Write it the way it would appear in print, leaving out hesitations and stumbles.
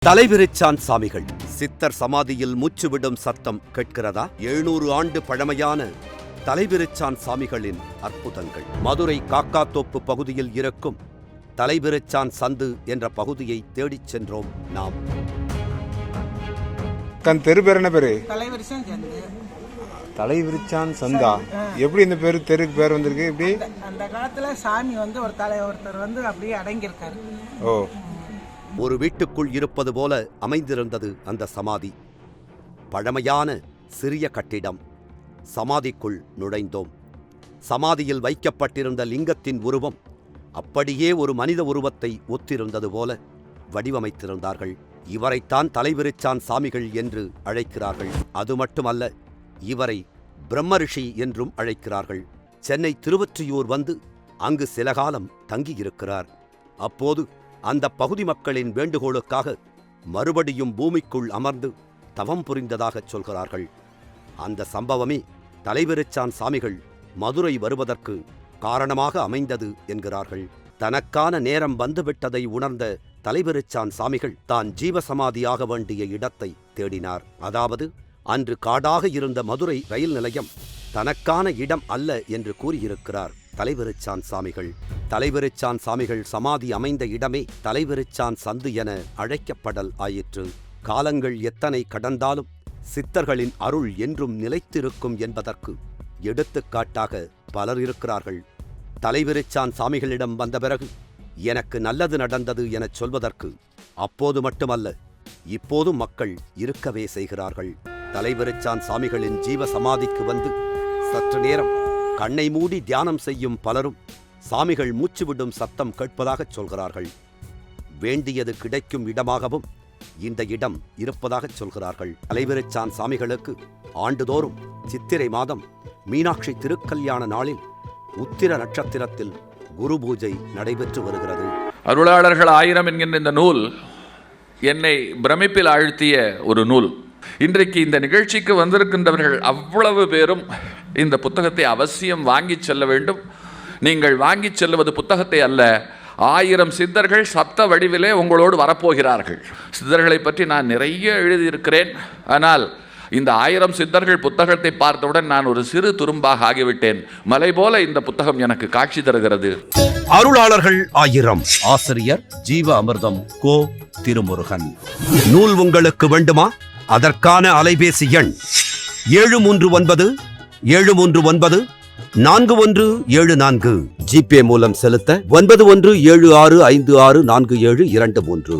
தலைவிரிச்சான் சாமிகள் சித்தர் சமாதியில் மூச்சுவிடும் சத்தம் கேட்கிறதா? 700 ஆண்டு பழமையான தலைவிரிச்சான் சாமிகளின் அற்புதங்கள். மதுரை காக்காத்தோப்பு பகுதியில் இருக்கும் தலைவிரிச்சான் சந்து என்ற பகுதியை தேடிச் சென்றோம் நாம். தன் தெரு பேர் என்ன பேரு? தலைவிரிச்சான் சந்தா. எப்படி இந்த பேரு தெருக்கு பேர் வந்திருக்கு? எப்படி அந்த காலத்துல சாமி ஒருத்தர் அப்படியே அடங்கியிருக்காரு. ஓ, ஒரு வீட்டுக்குள் இருப்பது போல அமைந்திருந்தது அந்த சமாதி. பழமையான சிறிய கட்டிடம். சமாதிக்குள் நுழைந்தோம். சமாதியில் வைக்கப்பட்டிருந்த லிங்கத்தின் உருவம் அப்படியே ஒரு மனித உருவத்தை ஒத்திருந்தது போல வடிவமைத்திருந்தார்கள். இவரைத்தான் தலைவிரிச்சான் சாமிகள் என்று அழைக்கிறார்கள். அது மட்டுமல்ல, இவரை பிரம்மரிஷி என்றும் அழைக்கிறார்கள். சென்னை திருவொற்றியூர் வந்து அங்கு சில காலம் தங்கியிருக்கிறார். அப்போது அந்த பகுதி மக்களின் வேண்டுகோளுக்காக மறுபடியும் பூமிக்குள் அமர்ந்து தவம் புரிந்ததாகச் சொல்கிறார்கள். அந்த சம்பவமே தலைவிரிச்சான் சாமிகள் மதுரை வருவதற்கு காரணமாக அமைந்தது என்கிறார்கள். தனக்கான நேரம் வந்துவிட்டதை உணர்ந்த தலைவிரிச்சான் சாமிகள் தான் ஜீவசமாதியாக வேண்டிய இடத்தை தேடினார். அதாவது அன்று காடாக இருந்த மதுரை ரயில் நிலையம் தனக்கான இடம் அல்ல என்று கூறியிருக்கிறார் தலைவிரிச்சான் சாமிகள். தலைவிரிச்சான் சாமிகள் சமாதி அமைந்த இடமே தலைவிரிச்சான் சந்து என அழைக்கப்படல் ஆயிற்று. காலங்கள் எத்தனை கடந்தாலும் சித்தர்களின் அருள் என்றும் நிலைத்திருக்கும் என்பதற்கு எடுத்துக்காட்டாக பலர் இருக்கிறார்கள். தலைவிரிச்சான் சாமிகளிடம் வந்த பிறகு எனக்கு நல்லது நடந்தது எனச் சொல்வதற்கு அப்போது மட்டுமல்ல, இப்போதும் மக்கள் இருக்கவே செய்கிறார்கள். தலைவிரிச்சான் சாமிகளின் ஜீவ சமாதிக்கு வந்து சற்று நேரம் கண்ணை மூடி தியானம் செய்யும் பலரும் சாமிகள் மூச்சுவிடும் சத்தம் கேட்பதாகச் சொல்கிறார்கள். வேண்டியது கிடைக்கும் இடமாகவும் இந்த இடம் இருப்பதாகச் சொல்கிறார்கள். தலைவிரிச்சான் சாமிகளுக்கு ஆண்டுதோறும் சித்திரை மாதம் மீனாட்சி திருக்கல்யாண நாளில் உத்திர நட்சத்திரத்தில் குரு பூஜை நடைபெற்று வருகிறது. அருளாளர்கள் 1000 என்கின்ற இந்த நூல் என்னை பிரமிப்பில் ஆழ்த்திய ஒரு நூல். இன்றைக்கு இந்த நிகழ்ச்சிக்கு வந்திருக்கின்றவர்கள் அவ்வளவு பேரும் இந்த புத்தகத்தை அவசியம் வாங்கி செல்ல வேண்டும். நீங்கள் வாங்கி செல்வது புத்தகத்தை அல்ல, 1000 சித்தர்கள் சப்த வடிவிலே உங்களோடு வரப்போகிறார்கள். சித்தர்களை பற்றி நான் நிறைய எழுதியிருக்கிறேன். ஆனால் இந்த 1000 சித்தர்கள் புத்தகத்தை பார்த்தவுடன் நான் ஒரு சிறு துரும்பாக ஆகிவிட்டேன். மலை போல இந்த புத்தகம் எனக்கு காட்சி தருகிறது. அருளாளர்கள் 1000. ஆசிரியர் ஜீவ அமிர்தம் கோ. திருமுருகன். நூல் உங்களுக்கு வேண்டுமா? அதற்கான அலைபேசி எண் 739 739 4174. ஜிபே மூலம் செலுத்த 9176564723.